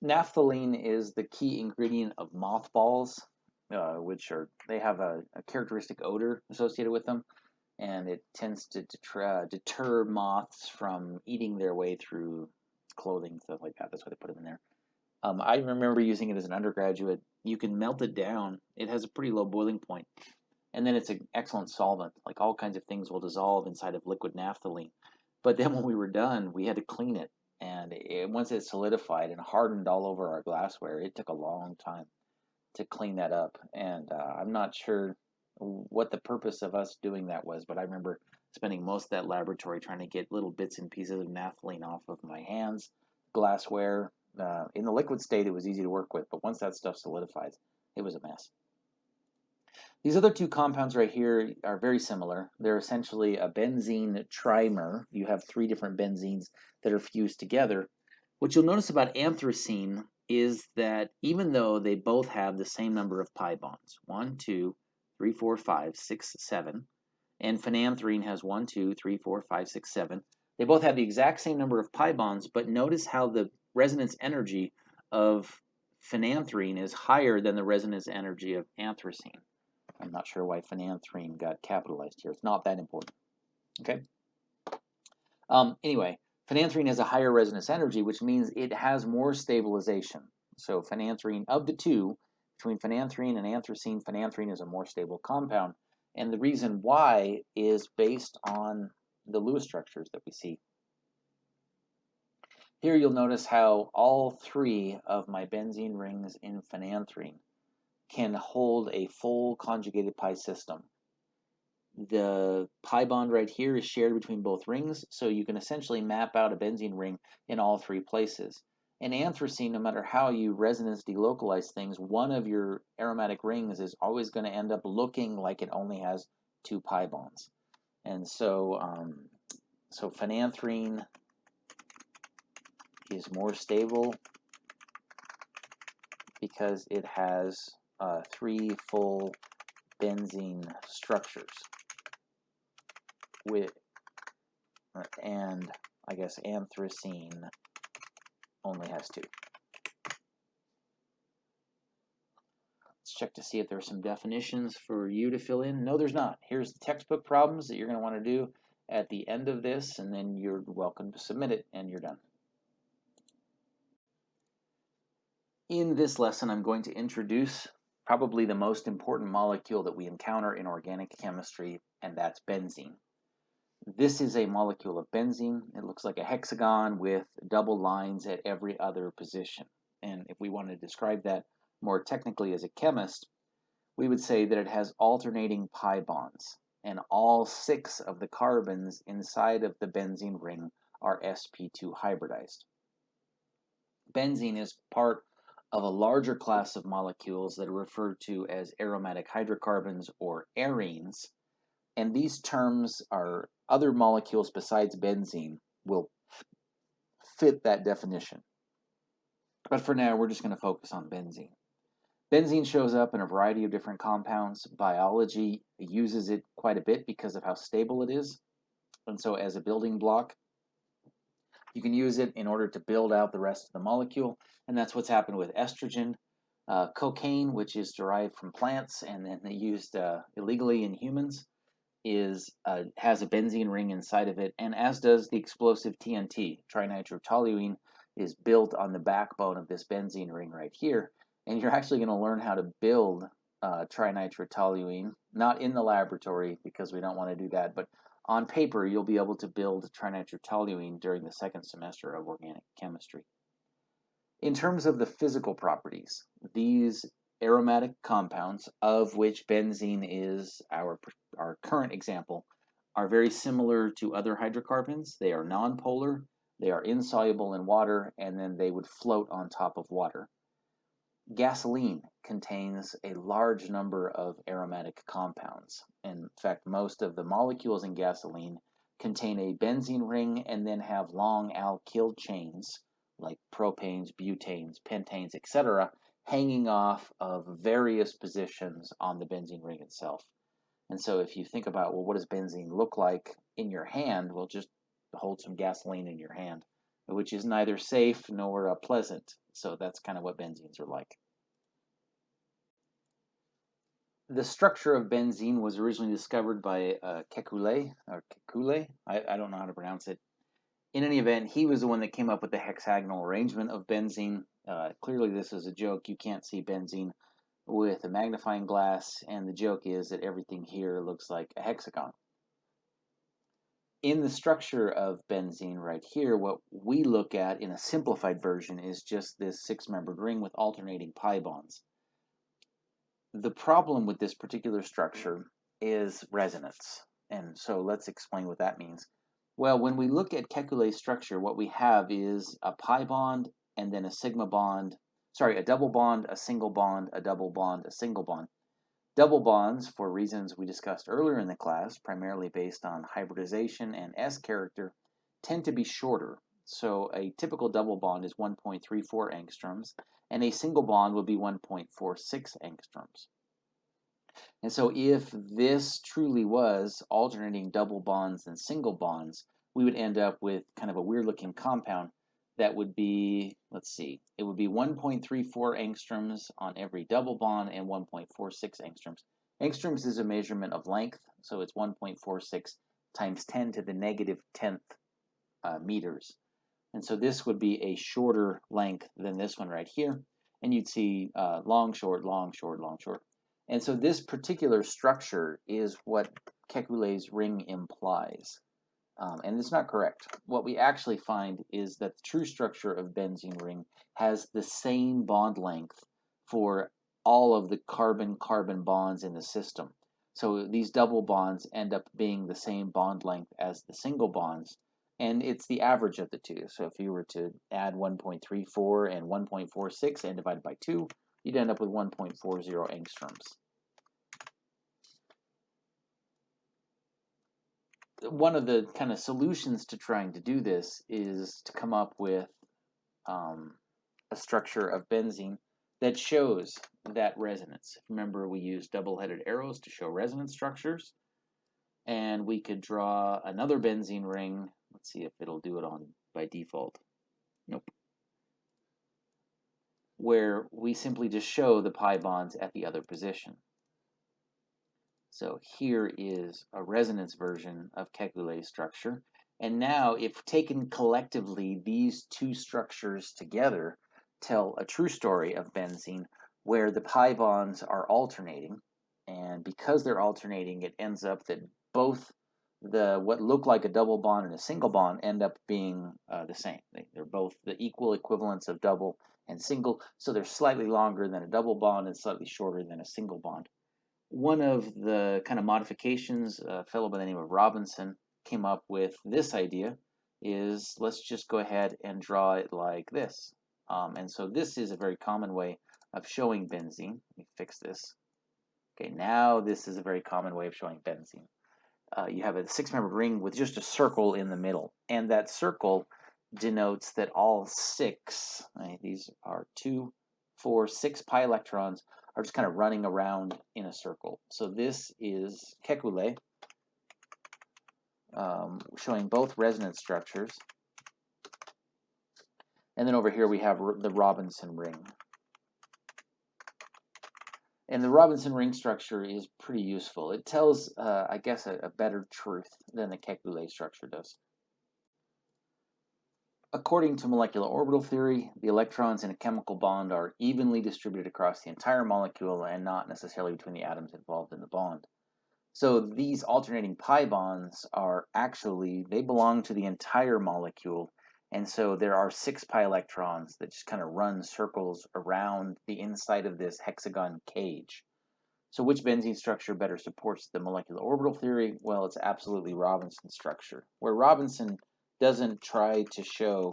Naphthalene is the key ingredient of mothballs, they have a characteristic odor associated with them, and it tends to deter moths from eating their way through clothing, stuff like that. That's why they put them in there. I remember using it as an undergraduate. You can melt it down. It has a pretty low boiling point, and then it's an excellent solvent. Like all kinds of things will dissolve inside of liquid naphthalene. But then when we were done, we had to clean it, and once it solidified and hardened all over our glassware, it took a long time to clean that up. And I'm not sure what the purpose of us doing that was, but I remember spending most of that laboratory trying to get little bits and pieces of naphthalene off of my hands, glassware. In the liquid state, it was easy to work with, but once that stuff solidifies, it was a mess. These other two compounds right here are very similar. They're essentially a benzene trimer. You have three different benzenes that are fused together. What you'll notice about anthracene is that even though they both have the same number of pi bonds, 1, 2, 3, 4, 5, 6, 7, and phenanthrene has 1, 2, 3, 4, 5, 6, 7, they both have the exact same number of pi bonds, but notice how the resonance energy of phenanthrene is higher than the resonance energy of anthracene. I'm not sure why phenanthrene got capitalized here. It's not that important. Okay. Anyway, phenanthrene has a higher resonance energy, which means it has more stabilization. So phenanthrene, of the two, between phenanthrene and anthracene, phenanthrene is a more stable compound. And the reason why is based on the Lewis structures that we see. Here you'll notice how all three of my benzene rings in phenanthrene can hold a full conjugated pi system. The pi bond right here is shared between both rings, so you can essentially map out a benzene ring in all three places. In anthracene, no matter how you resonance delocalize things, one of your aromatic rings is always going to end up looking like it only has two pi bonds. And so, phenanthrene is more stable because it has three full benzene structures, and I guess anthracene only has two. Let's check to see if there are some definitions for you to fill in. No, there's not. Here's the textbook problems that you're going to want to do at the end of this, and then you're welcome to submit it, and you're done. In this lesson, I'm going to introduce probably the most important molecule that we encounter in organic chemistry, and that's benzene. This is a molecule of benzene. It looks like a hexagon with double lines at every other position. And if we want to describe that more technically as a chemist, we would say that it has alternating pi bonds, and all 6 of the carbons inside of the benzene ring are sp2 hybridized. Benzene is part of a larger class of molecules that are referred to as aromatic hydrocarbons or arenes, and these terms are other molecules besides benzene will fit that definition. But for now, we're just going to focus on benzene. Benzene shows up in a variety of different compounds. Biology uses it quite a bit because of how stable it is. And so as a building block, you can use it in order to build out the rest of the molecule. And that's what's happened with estrogen. Cocaine, which is derived from plants and then used illegally in humans, has a benzene ring inside of it, and as does the explosive TNT. Trinitrotoluene is built on the backbone of this benzene ring right here, and you're actually going to learn how to build trinitrotoluene, not in the laboratory because we don't want to do that, but on paper you'll be able to build trinitrotoluene during the second semester of organic chemistry. In terms of the physical properties, these aromatic compounds, of which benzene is our current example, are very similar to other hydrocarbons. They are nonpolar, they are insoluble in water, and then they would float on top of water. Gasoline contains a large number of aromatic compounds. In fact, most of the molecules in gasoline contain a benzene ring and then have long alkyl chains like propanes, butanes, pentanes, etc., hanging off of various positions on the benzene ring itself. And so if you think about, well, what does benzene look like in your hand? Well, just hold some gasoline in your hand which is neither safe nor pleasant. So that's kind of what benzenes are like. The structure of benzene was originally discovered by Kekulé, or Kekulé. I don't know how to pronounce it. In any event, he was the one that came up with the hexagonal arrangement of benzene. Clearly, this is a joke. You can't see benzene with a magnifying glass, and the joke is that everything here looks like a hexagon. In the structure of benzene right here, what we look at in a simplified version is just this six-membered ring with alternating pi bonds. The problem with this particular structure is resonance. And so let's explain what that means. Well, when we look at Kekulé's structure, what we have is a pi bond and then a sigma bond, a double bond, a single bond, a double bond, a single bond. Double bonds, for reasons we discussed earlier in the class, primarily based on hybridization and S character, tend to be shorter. So a typical double bond is 1.34 angstroms, and a single bond would be 1.46 angstroms. And so if this truly was alternating double bonds and single bonds, we would end up with kind of a weird looking compound that would be, let's see, it would be 1.34 angstroms on every double bond and 1.46 angstroms. Angstroms is a measurement of length, so it's 1.46 times 10 to the negative 10th meters. And so this would be a shorter length than this one right here. And you'd see long, short, long, short, long, short. And so this particular structure is what Kekulé's ring implies. And it's not correct. What we actually find is that the true structure of benzene ring has the same bond length for all of the carbon-carbon bonds in the system. So these double bonds end up being the same bond length as the single bonds, and it's the average of the two. So if you were to add 1.34 and 1.46 and divide by 2, you'd end up with 1.40 angstroms. One of the kind of solutions to trying to do this is to come up with a structure of benzene that shows that resonance. Remember, we used double-headed arrows to show resonance structures, and we could draw another benzene ring. Let's see if it'll do it on by default. Nope. Where we simply just show the pi bonds at the other position. So here is a resonance version of Kekulé's structure. And now, if taken collectively, these two structures together tell a true story of benzene where the pi bonds are alternating. And because they're alternating, it ends up that both what look like a double bond and a single bond end up being the same. They're both the equal equivalents of double and single, so they're slightly longer than a double bond and slightly shorter than a single bond. One of the kind of modifications, a fellow by the name of Robinson came up with this idea is let's just go ahead and draw it like this. And so this is a very common way of showing benzene. Let me fix this. Okay, now this is a very common way of showing benzene. You have a six-membered ring with just a circle in the middle, and that circle denotes that all six, these are 2, 4, 6 pi electrons, are just kind of running around in a circle. So this is Kekulé showing both resonance structures. And then over here we have the Robinson ring. And the Robinson ring structure is pretty useful. It tells, I guess, a better truth than the Kekulé structure does. According to molecular orbital theory, the electrons in a chemical bond are evenly distributed across the entire molecule and not necessarily between the atoms involved in the bond. So these alternating pi bonds are actually, they belong to the entire molecule, and so there are 6 pi electrons that just kind of run circles around the inside of this hexagon cage. So which benzene structure better supports the molecular orbital theory? Well, it's absolutely Robinson's structure, where Robinson doesn't try to show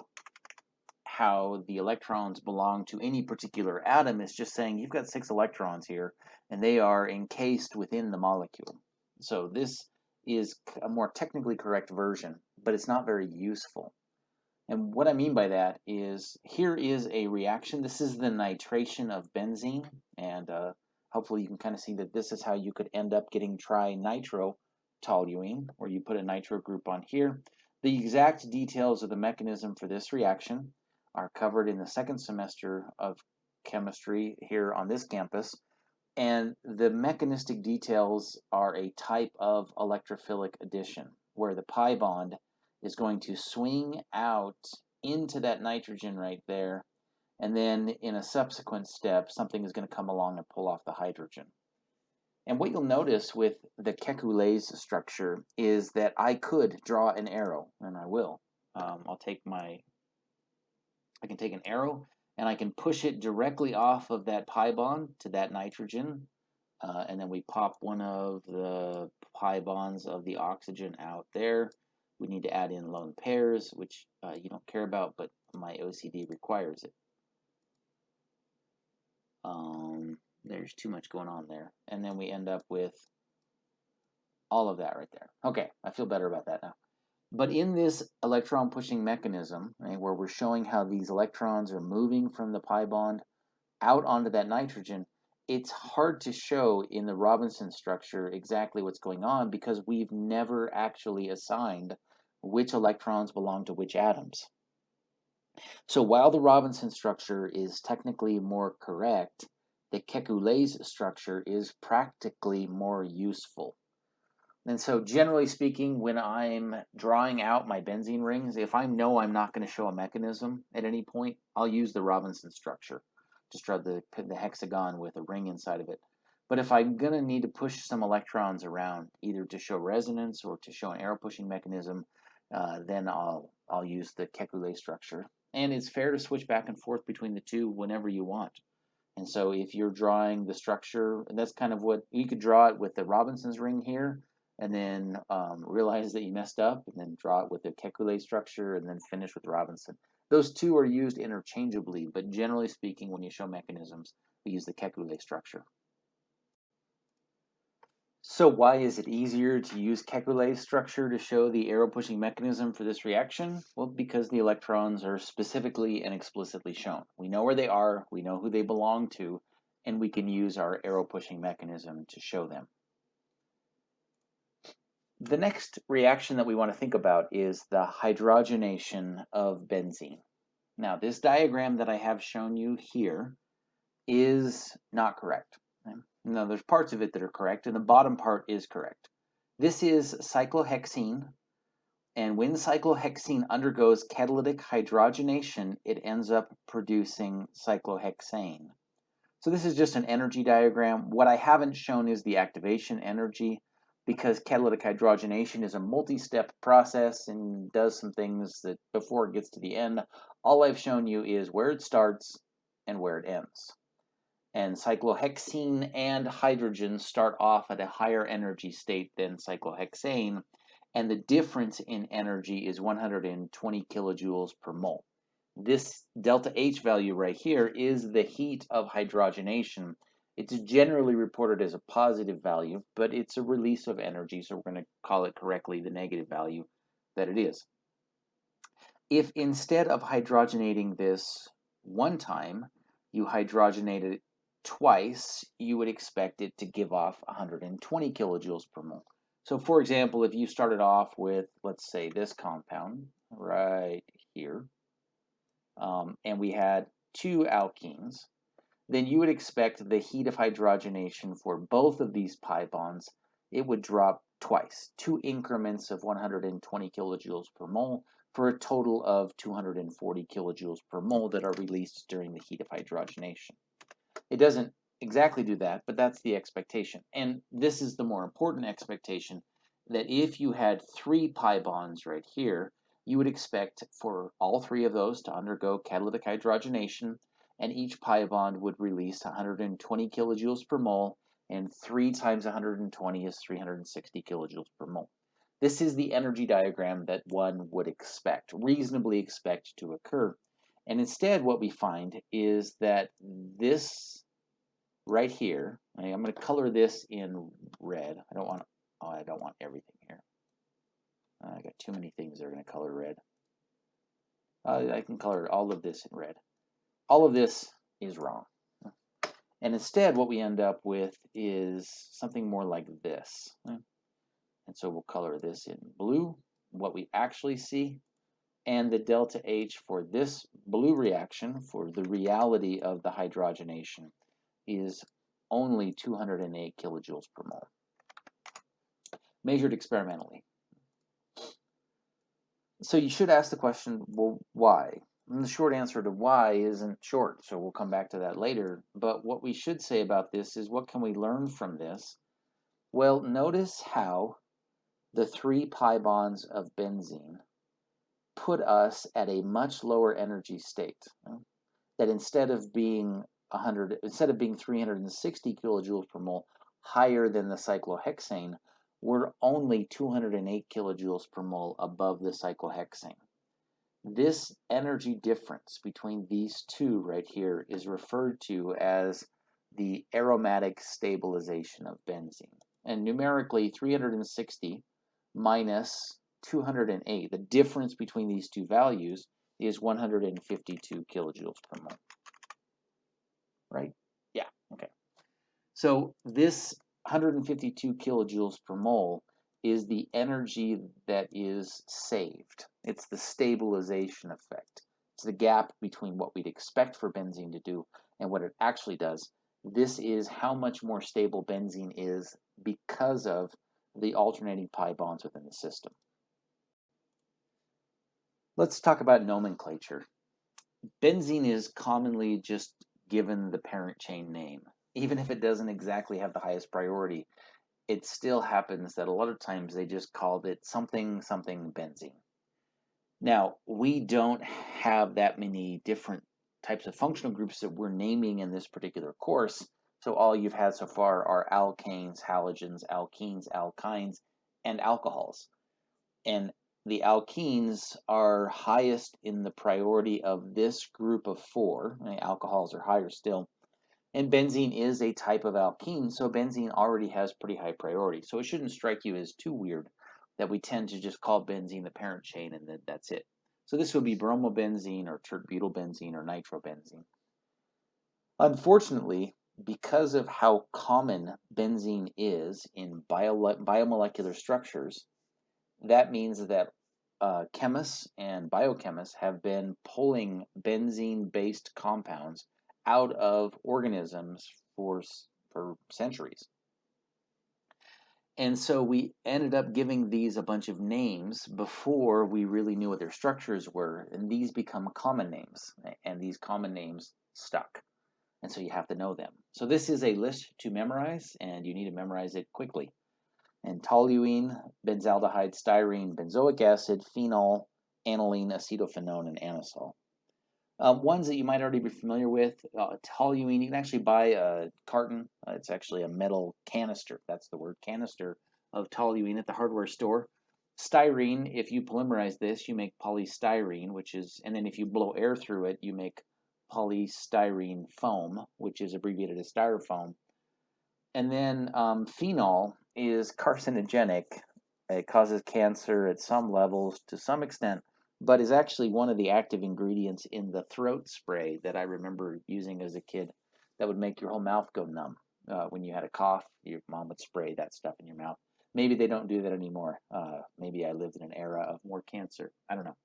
how the electrons belong to any particular atom. It's just saying you've got 6 electrons here, and they are encased within the molecule. So this is a more technically correct version, but it's not very useful. And what I mean by that is here is a reaction. This is the nitration of benzene, and hopefully you can kind of see that this is how you could end up getting trinitro toluene, where you put a nitro group on here. The exact details of the mechanism for this reaction are covered in the second semester of chemistry here on this campus, and the mechanistic details are a type of electrophilic addition, where the pi bond is going to swing out into that nitrogen right there, and then in a subsequent step, something is going to come along and pull off the hydrogen. And what you'll notice with the Kekulé's structure is that I could draw an arrow, and I will. I can take an arrow and I can push it directly off of that pi bond to that nitrogen, and then we pop one of the pi bonds of the oxygen out there. We need to add in lone pairs, which you don't care about, but my OCD requires it. There's too much going on there. And then we end up with all of that right there. Okay, I feel better about that now. But in this electron pushing mechanism, right, where we're showing how these electrons are moving from the pi bond out onto that nitrogen, it's hard to show in the Robinson structure exactly what's going on because we've never actually assigned which electrons belong to which atoms. So while the Robinson structure is technically more correct, the Kekulé's structure is practically more useful. And so generally speaking, when I'm drawing out my benzene rings, if I know I'm not going to show a mechanism at any point, I'll use the Robinson structure. Just draw the hexagon with a ring inside of it. But if I'm going to need to push some electrons around, either to show resonance or to show an arrow pushing mechanism, then I'll use the Kekulé structure. And it's fair to switch back and forth between the two whenever you want. And so if you're drawing the structure, and that's kind of what you could draw it with the Robinson's ring here, and then realize that you messed up, and then draw it with the Kekulé structure, and then finish with Robinson. Those two are used interchangeably, but generally speaking, when you show mechanisms, we use the Kekulé structure. So why is it easier to use Kekulé's structure to show the arrow pushing mechanism for this reaction? Well, because the electrons are specifically and explicitly shown. We know where they are, we know who they belong to, and we can use our arrow pushing mechanism to show them. The next reaction that we want to think about is the hydrogenation of benzene. Now, this diagram that I have shown you here is not correct. Now, there's parts of it that are correct, and the bottom part is correct. This is cyclohexene, and when cyclohexene undergoes catalytic hydrogenation, it ends up producing cyclohexane. So this is just an energy diagram. What I haven't shown is the activation energy, because catalytic hydrogenation is a multi-step process and does some things that before it gets to the end. All I've shown you is where it starts and where it ends. And cyclohexene and hydrogen start off at a higher energy state than cyclohexane, and the difference in energy is 120 kilojoules per mole. This delta H value right here is the heat of hydrogenation. It's generally reported as a positive value, but it's a release of energy, so we're going to call it correctly the negative value that it is. If instead of hydrogenating this one time, you hydrogenate it twice, you would expect it to give off 120 kilojoules per mole. So for example, if you started off with, let's say, this compound right here, and we had two alkenes, then you would expect the heat of hydrogenation for both of these pi bonds, it would drop twice, 2 increments of 120 kilojoules per mole, for a total of 240 kilojoules per mole that are released during the heat of hydrogenation. It doesn't exactly do that, but that's the expectation. And this is the more important expectation, that if you had 3 pi bonds right here, you would expect for all 3 of those to undergo catalytic hydrogenation, and each pi bond would release 120 kilojoules per mole, and 3 times 120 is 360 kilojoules per mole. This is the energy diagram that one would expect, reasonably expect to occur. And instead what we find is that this right here, I'm going to color this in red. I don't want everything here. I got too many things that are going to color red. I can color all of this in red. All of this is wrong. And instead what we end up with is something more like this. And so we'll color this in blue. what we actually see, and the delta H for this blue reaction, for the reality of the hydrogenation, is only 208 kilojoules per mole, measured experimentally. So you should ask the question, well, why? And the short answer to why isn't short, so we'll come back to that later. But what we should say about this is, what can we learn from this? Well, notice how the 3 pi bonds of benzene put us at a much lower energy state. That instead of being 360 kilojoules per mole higher than the cyclohexane, we're only 208 kilojoules per mole above the cyclohexane. This energy difference between these two right here is referred to as the aromatic stabilization of benzene. And numerically, 360 minus 208, the difference between these two values is 152 kilojoules per mole. Right? Yeah, okay. So this 152 kilojoules per mole is the energy that is saved. It's the stabilization effect. It's the gap between what we'd expect for benzene to do and what it actually does. This is how much more stable benzene is because of the alternating pi bonds within the system. Let's talk about nomenclature. Benzene is commonly just given the parent chain name. Even if it doesn't exactly have the highest priority, it still happens that a lot of times they just called it something something benzene. Now, we don't have that many different types of functional groups that we're naming in this particular course, so all you've had so far are alkanes, halogens, alkenes, alkynes, and alcohols. And the alkenes are highest in the priority of this group of 4. Alcohols are higher still. And benzene is a type of alkene, so benzene already has pretty high priority. So it shouldn't strike you as too weird that we tend to just call benzene the parent chain and that's it. So this would be bromobenzene or tert-butylbenzene or nitrobenzene. Unfortunately, because of how common benzene is in biomolecular structures, that means that chemists and biochemists have been pulling benzene-based compounds out of organisms for centuries. And so we ended up giving these a bunch of names before we really knew what their structures were, and these become common names, and these common names stuck. And so you have to know them. So this is a list to memorize, and you need to memorize it quickly. And toluene, benzaldehyde, styrene, benzoic acid, phenol, aniline, acetophenone, and anisole. Ones that you might already be familiar with, toluene, you can actually buy a carton. It's actually a metal canister, that's the word, canister of toluene at the hardware store. Styrene, if you polymerize this, you make polystyrene, and then if you blow air through it, you make polystyrene foam, which is abbreviated as styrofoam. And then phenol is carcinogenic. It causes cancer at some levels to some extent, but is actually one of the active ingredients in the throat spray that I remember using as a kid that would make your whole mouth go numb. When you had a cough, your mom would spray that stuff in your mouth. Maybe they don't do that anymore. Maybe I lived in an era of more cancer. I don't know.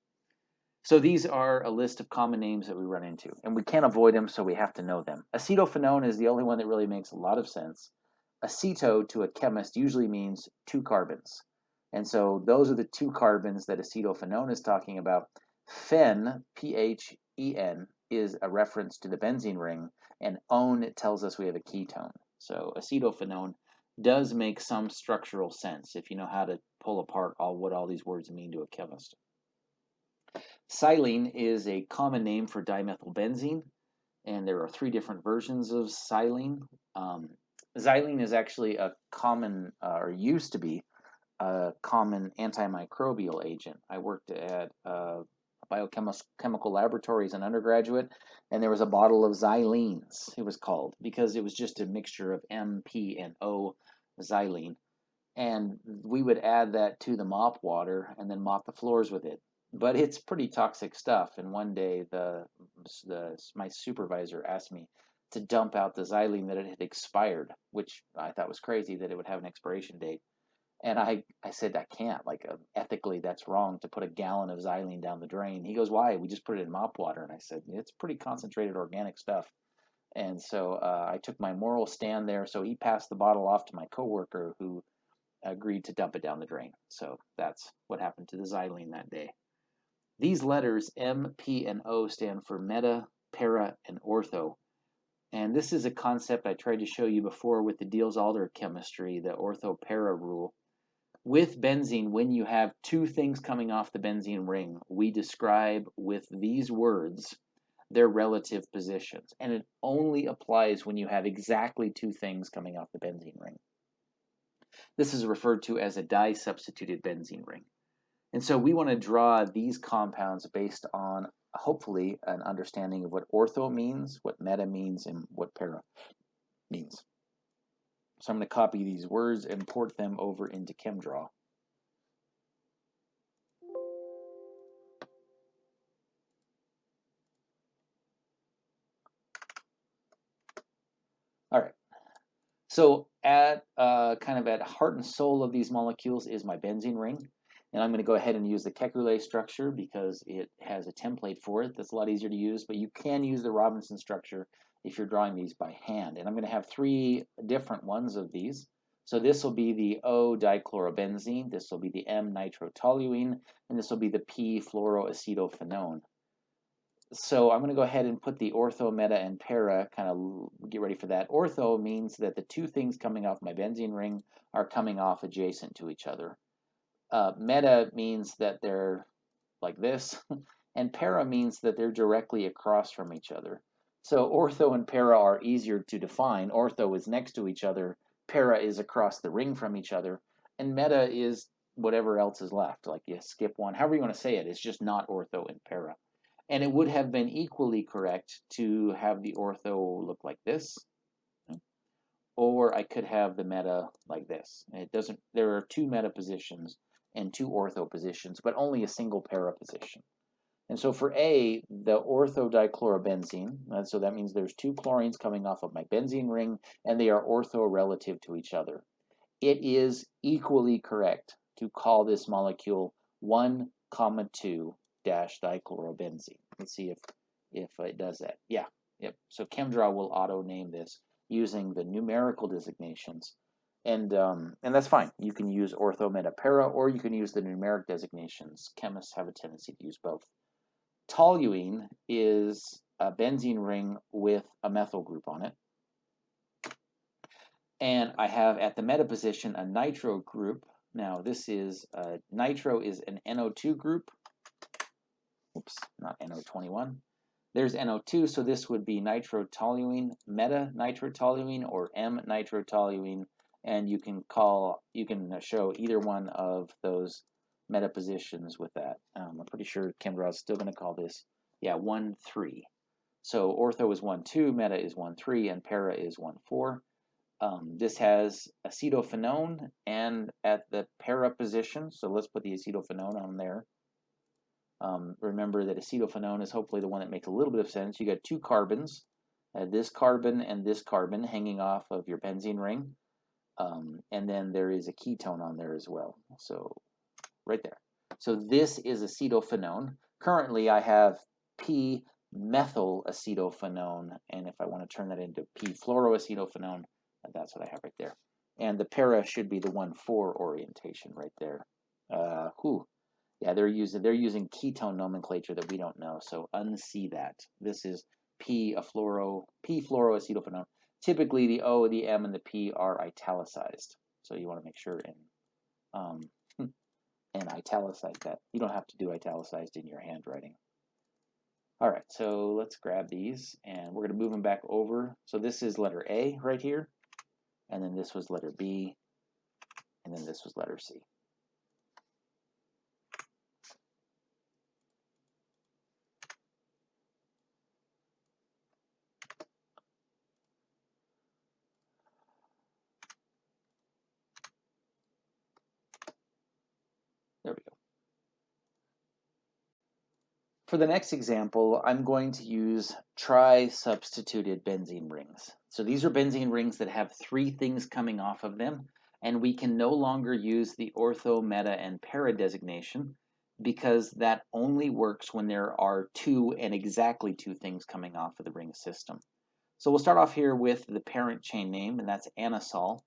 So these are a list of common names that we run into, and we can't avoid them, so we have to know them. Acetophenone is the only one that really makes a lot of sense. Aceto to a chemist usually means 2 carbons. And so those are the 2 carbons that acetophenone is talking about. Phen, Phen, is a reference to the benzene ring, and one tells us we have a ketone. So acetophenone does make some structural sense if you know how to pull apart what all these words mean to a chemist. Silene is a common name for dimethylbenzene, and there are 3 different versions of silene. Xylene is actually a common, or used to be, a common antimicrobial agent. I worked at biochemical laboratory as an undergraduate, and there was a bottle of xylenes, it was called, because it was just a mixture of M, P, and O, xylene. And we would add that to the mop water and then mop the floors with it. But it's pretty toxic stuff. And one day, my supervisor asked me to dump out the xylene that it had expired, which I thought was crazy that it would have an expiration date. And I said, I can't. Like, ethically, that's wrong to put a gallon of xylene down the drain. He goes, why? We just put it in mop water. And I said, it's pretty concentrated organic stuff. And so I took my moral stand there. So he passed the bottle off to my coworker, who agreed to dump it down the drain. So that's what happened to the xylene that day. These letters, M, P, and O, stand for meta, para, and ortho. And this is a concept I tried to show you before with the Diels-Alder chemistry, the ortho-para rule. With benzene, when you have two things coming off the benzene ring, we describe with these words their relative positions. And it only applies when you have exactly two things coming off the benzene ring. This is referred to as a di-substituted benzene ring. And so we want to draw these compounds based on, hopefully, an understanding of what ortho means, what meta means, and what para means. So I'm going to copy these words and port them over into ChemDraw. All right. So at kind of at heart and soul of these molecules is my benzene ring. And I'm going to go ahead and use the Kekulé structure because it has a template for it that's a lot easier to use, but you can use the Robinson structure if you're drawing these by hand. And I'm going to have three different ones of these. So this will be the O-dichlorobenzene, this will be the M-nitrotoluene, and this will be the P-fluoroacetophenone. So I'm going to go ahead and put the ortho, meta, and para, kind of get ready for that. Ortho means that the two things coming off my benzene ring are coming off adjacent to each other. Meta means that they're like this, and para means that they're directly across from each other. So ortho and para are easier to define. Ortho is next to each other, para is across the ring from each other, and meta is whatever else is left. Like you skip one, however you want to say it, it's just not ortho and para. And it would have been equally correct to have the ortho look like this, or I could have the meta like this. It doesn't. There are two meta positions and two ortho positions, but only a single para position. And so for A, the orthodichlorobenzene, so that means there's two chlorines coming off of my benzene ring, and they are ortho relative to each other. It is equally correct to call this molecule 1,2 dichlorobenzene. Let's see if it does that. Yeah, yep. So ChemDraw will auto name this using the numerical designations. And that's fine. You can use ortho, meta, para, or you can use the numeric designations. Chemists have a tendency to use both. Toluene is a benzene ring with a methyl group on it. And I have at the meta position a nitro group. Now this is, nitro is an NO2 group. Oops, not NO21. There's NO2, so this would be nitrotoluene, meta-nitrotoluene, or M-nitrotoluene, and you can show either one of those meta positions with that. I'm pretty sure ChemDraw is still going to call this, 1,3. So ortho is 1,2, meta is 1,3, and para is 1,4. This has acetophenone and at the para position, so let's put the acetophenone on there. Remember that acetophenone is hopefully the one that makes a little bit of sense. You got two carbons, this carbon and this carbon hanging off of your benzene ring. And then there is a ketone on there as well. So right there. So this is acetophenone. Currently I have P-methyl acetophenone, and if I want to turn that into P-fluoroacetophenone, that's what I have right there. And the para should be the 1,4 orientation right there. Yeah, they're using ketone nomenclature that we don't know, so unsee that. This is P-fluoroacetophenone. Typically, the O, the M, and the P are italicized, so you want to make sure and italicize that. You don't have to do italicized in your handwriting. All right, so let's grab these, and we're going to move them back over. So this is letter A right here, and then this was letter B, and then this was letter C. There we go. For the next example, I'm going to use tri-substituted benzene rings. So these are benzene rings that have three things coming off of them, And we can no longer use the ortho, meta, and para designation because that only works when there are two and exactly two things coming off of the ring system. So we'll start off here with the parent chain name, and that's anisole.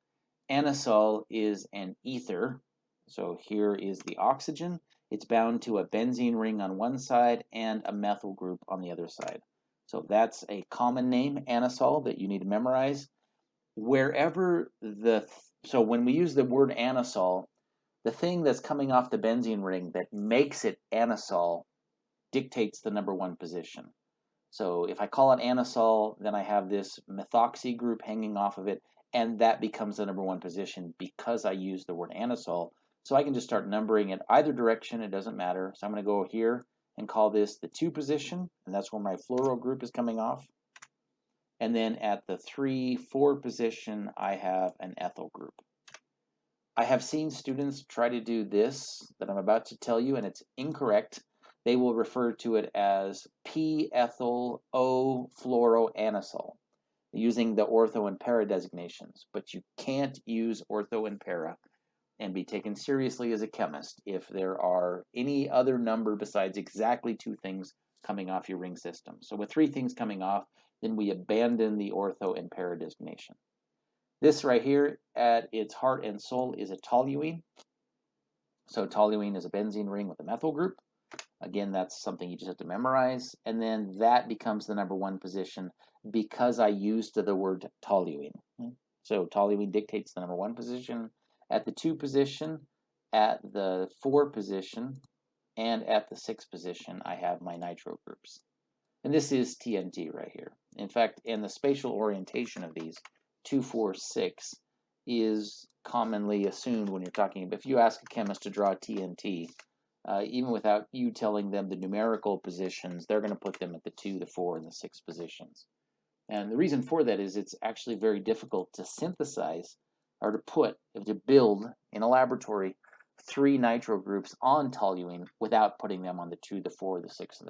Anisole is an ether. So here is the oxygen. It's bound to a benzene ring on one side and a methyl group on the other side. So that's a common name, anisole, that you need to memorize. So when we use the word anisole, the thing that's coming off the benzene ring that makes it anisole dictates the number one position. So if I call it anisole, then I have this methoxy group hanging off of it, and that becomes the number one position because I use the word anisole. So I can just start numbering it either direction, it doesn't matter. So I'm going to go here and call this the 2 position, and that's where my fluoro group is coming off. And then at the 3, 4 position, I have an ethyl group. I have seen students try to do this that I'm about to tell you, and it's incorrect. They will refer to it as P-ethyl O-fluoroanisole, using the ortho and para designations. But you can't use ortho and para and be taken seriously as a chemist if there are any other number besides exactly 2 things coming off your ring system. So with 3 things coming off, then we abandon the ortho and para designation. This right here, at its heart and soul, is a toluene. So toluene is a benzene ring with a methyl group. Again, that's something you just have to memorize. And then that becomes the number one position because I used the word toluene. So toluene dictates the number one position. At the 2 position, at the 4 position, and at the 6 position, I have my nitro groups. And this is TNT right here. In fact, in the spatial orientation of these, 2, 4, 6 is commonly assumed when you're talking. If you ask a chemist to draw TNT, even without you telling them the numerical positions, they're going to put them at the 2, the 4, and the 6 positions. And the reason for that is it's actually very difficult to synthesize or to build in a laboratory 3 nitro groups on toluene without putting them on the 2, the 4, the 6,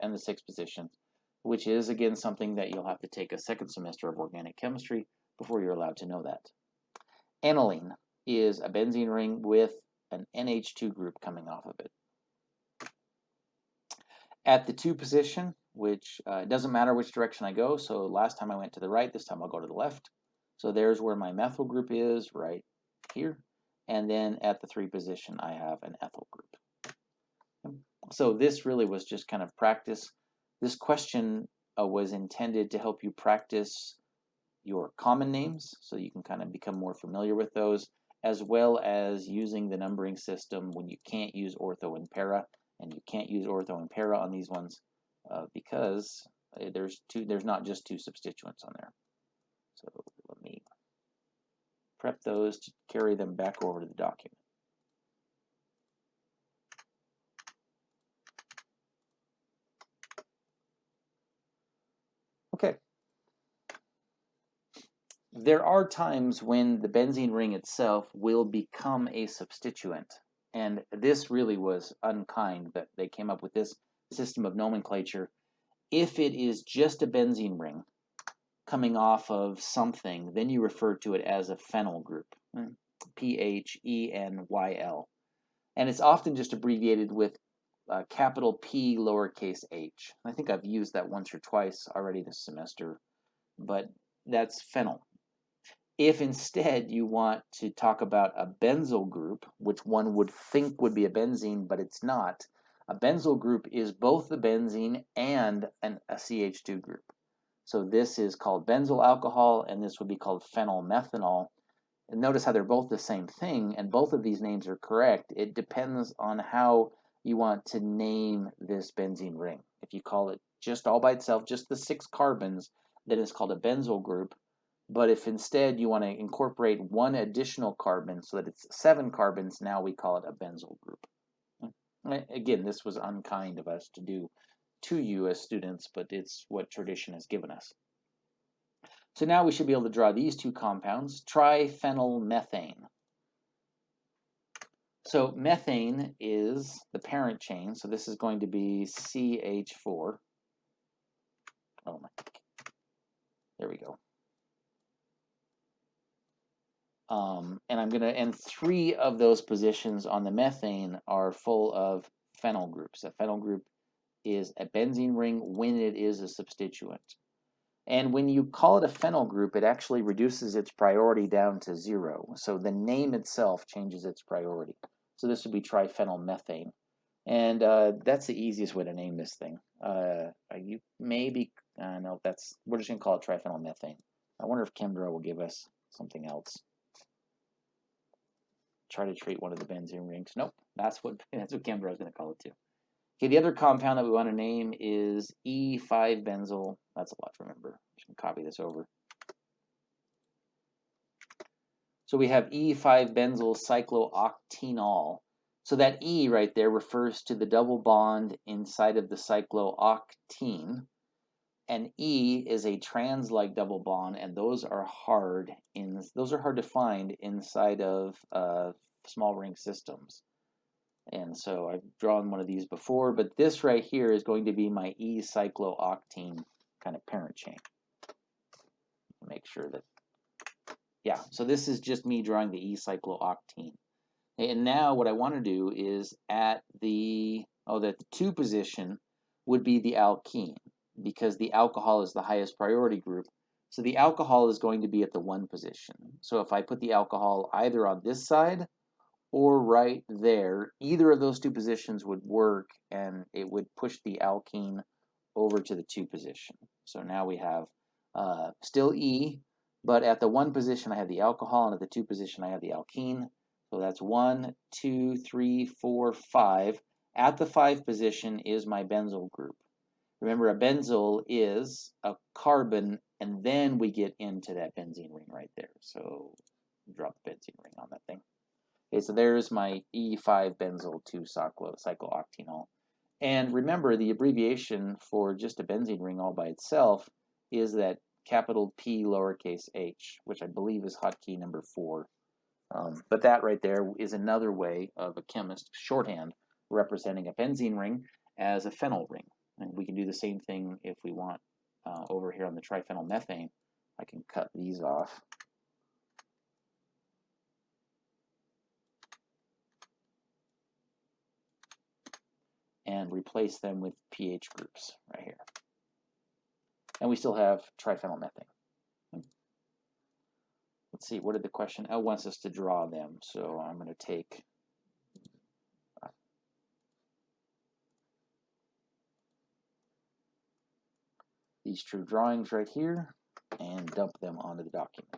and the 6 position, which is again something that you'll have to take a second semester of organic chemistry before you're allowed to know that. Aniline is a benzene ring with an NH2 group coming off of it. At the 2 position, which it doesn't matter which direction I go, so last time I went to the right, this time I'll go to the left. So there's where my methyl group is, right here. And then at the 3 position, I have an ethyl group. So this really was just kind of practice. This question was intended to help you practice your common names so you can kind of become more familiar with those, as well as using the numbering system when you can't use ortho and para. And you can't use ortho and para on these ones because there's not just 2 substituents on there. So let me prep those to carry them back over to the document. Okay. There are times when the benzene ring itself will become a substituent. And this really was unkind that they came up with this system of nomenclature. If it is just a benzene ring coming off of something, then you refer to it as a phenyl group, P-H-E-N-Y-L. And it's often just abbreviated with capital P, lowercase h. I think I've used that once or twice already this semester, but that's phenyl. If instead you want to talk about a benzyl group, which one would think would be a benzene, but it's not, a benzyl group is both the benzene and a CH2 group. So this is called benzyl alcohol, and this would be called phenylmethanol. And notice how they're both the same thing, and both of these names are correct. It depends on how you want to name this benzene ring. If you call it just all by itself, just the 6 carbons, then it's called a benzyl group. But if instead you want to incorporate 1 additional carbon so that it's 7 carbons, now we call it a benzyl group. Again, this was unkind of us to do to you as students, but it's what tradition has given us. So now we should be able to draw these 2 compounds, triphenylmethane. So methane is the parent chain, so this is going to be CH4. Oh my, there we go. And 3 of those positions on the methane are full of phenyl groups. A phenyl group is a benzene ring when it is a substituent. And when you call it a phenyl group, it actually reduces its priority down to 0. So the name itself changes its priority. So this would be triphenylmethane. And that's the easiest way to name this thing. You maybe, no, we're just going to call it triphenylmethane. I wonder if Chemdra will give us something else. Try to treat one of the benzene rings. Nope, that's what Chemdra is going to call it too. Okay, the other compound that we want to name is E5-benzyl. That's a lot to remember. I'm just going to copy this over. So we have E5-benzyl cyclooctenol. So that E right there refers to the double bond inside of the cyclooctene. And E is a trans-like double bond, and those are hard to find inside of small ring systems. And so I've drawn one of these before, but this right here is going to be my E-cyclooctene kind of parent chain. Make sure that, yeah, so this is just me drawing the E-cyclooctene. And now what I want to do is at the 2 position would be the alkene, because the alcohol is the highest priority group. So the alcohol is going to be at the 1 position. So if I put the alcohol either on this side or right there, either of those 2 positions would work, and it would push the alkene over to the 2 position. So now we have still E, but at the 1 position I have the alcohol, and at the 2 position I have the alkene. So that's 1, 2, 3, 4, 5. At the 5 position is my benzyl group. Remember, a benzyl is a carbon, and then we get into that benzene ring right there. So drop the benzene ring on that thing. Okay, so there's my E5-benzyl 2-cyclooctenol. And remember, the abbreviation for just a benzene ring all by itself is that capital P lowercase h, which I believe is hotkey number 4. But that right there is another way of a chemist shorthand representing a benzene ring as a phenyl ring. And we can do the same thing if we want over here on the triphenylmethane. I can cut these off. And replace them with pH groups right here. And we still have triphenylmethane. Let's see, what did the question? Oh, wants us to draw them. So I'm going to take these true drawings right here and dump them onto the document.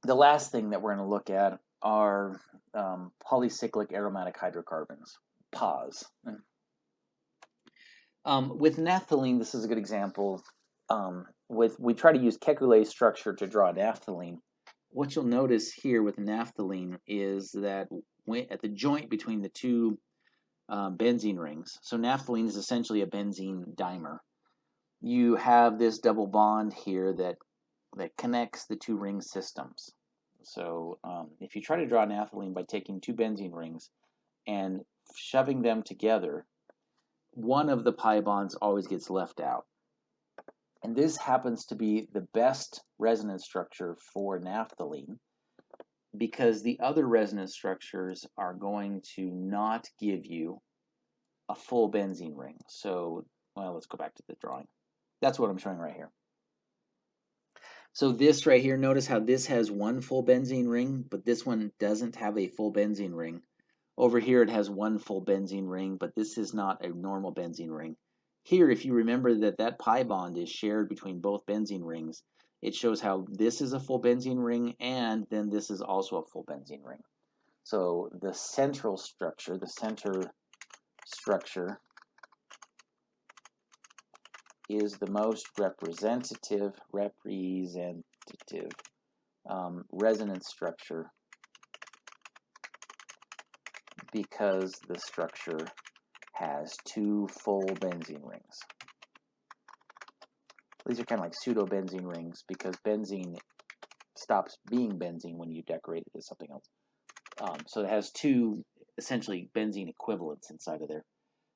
The last thing that we're going to look at are polycyclic aromatic hydrocarbons, PAHs. With naphthalene, this is a good example. We try to use Kekulé structure to draw naphthalene. What you'll notice here with naphthalene is that at the joint between the 2 benzene rings, so naphthalene is essentially a benzene dimer, you have this double bond here that connects the 2 ring systems. So if you try to draw naphthalene by taking 2 benzene rings and shoving them together, one of the pi bonds always gets left out. And this happens to be the best resonance structure for naphthalene, because the other resonance structures are going to not give you a full benzene ring. So, well, let's go back to the drawing. That's what I'm showing right here. So this right here, notice how this has 1 full benzene ring, but this one doesn't have a full benzene ring. Over here it has 1 full benzene ring, but this is not a normal benzene ring. Here, if you remember that pi bond is shared between both benzene rings, it shows how this is a full benzene ring, and then this is also a full benzene ring. So the center structure is the most representative resonance structure, because the structure has 2 full benzene rings. These are kind of like pseudo-benzene rings, because benzene stops being benzene when you decorate it as something else. So it has 2 essentially benzene equivalents inside of there.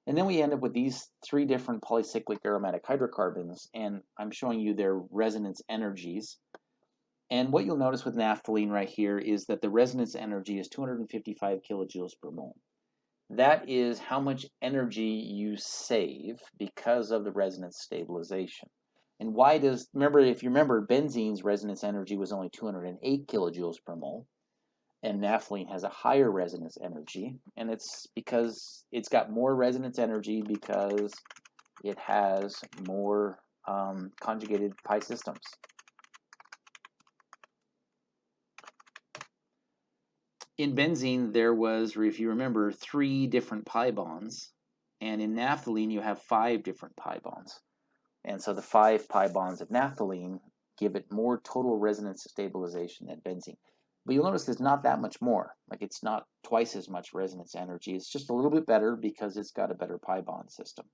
And then we end up with these three different polycyclic aromatic hydrocarbons, and I'm showing you their resonance energies. And what you'll notice with naphthalene right here is that the resonance energy is 255 kilojoules per mole. That is how much energy you save because of the resonance stabilization. And why does, remember, if you remember, benzene's resonance energy was only 208 kilojoules per mole, and naphthalene has a higher resonance energy, and it's because it's got more resonance energy because it has more conjugated pi systems. In benzene, there was, if you remember, 3 different pi bonds, and in naphthalene, you have 5 different pi bonds. And so the 5 pi bonds of naphthalene give it more total resonance stabilization than benzene. But you'll notice there's not that much more. Like, it's not twice as much resonance energy. It's just a little bit better because it's got a better pi bond system.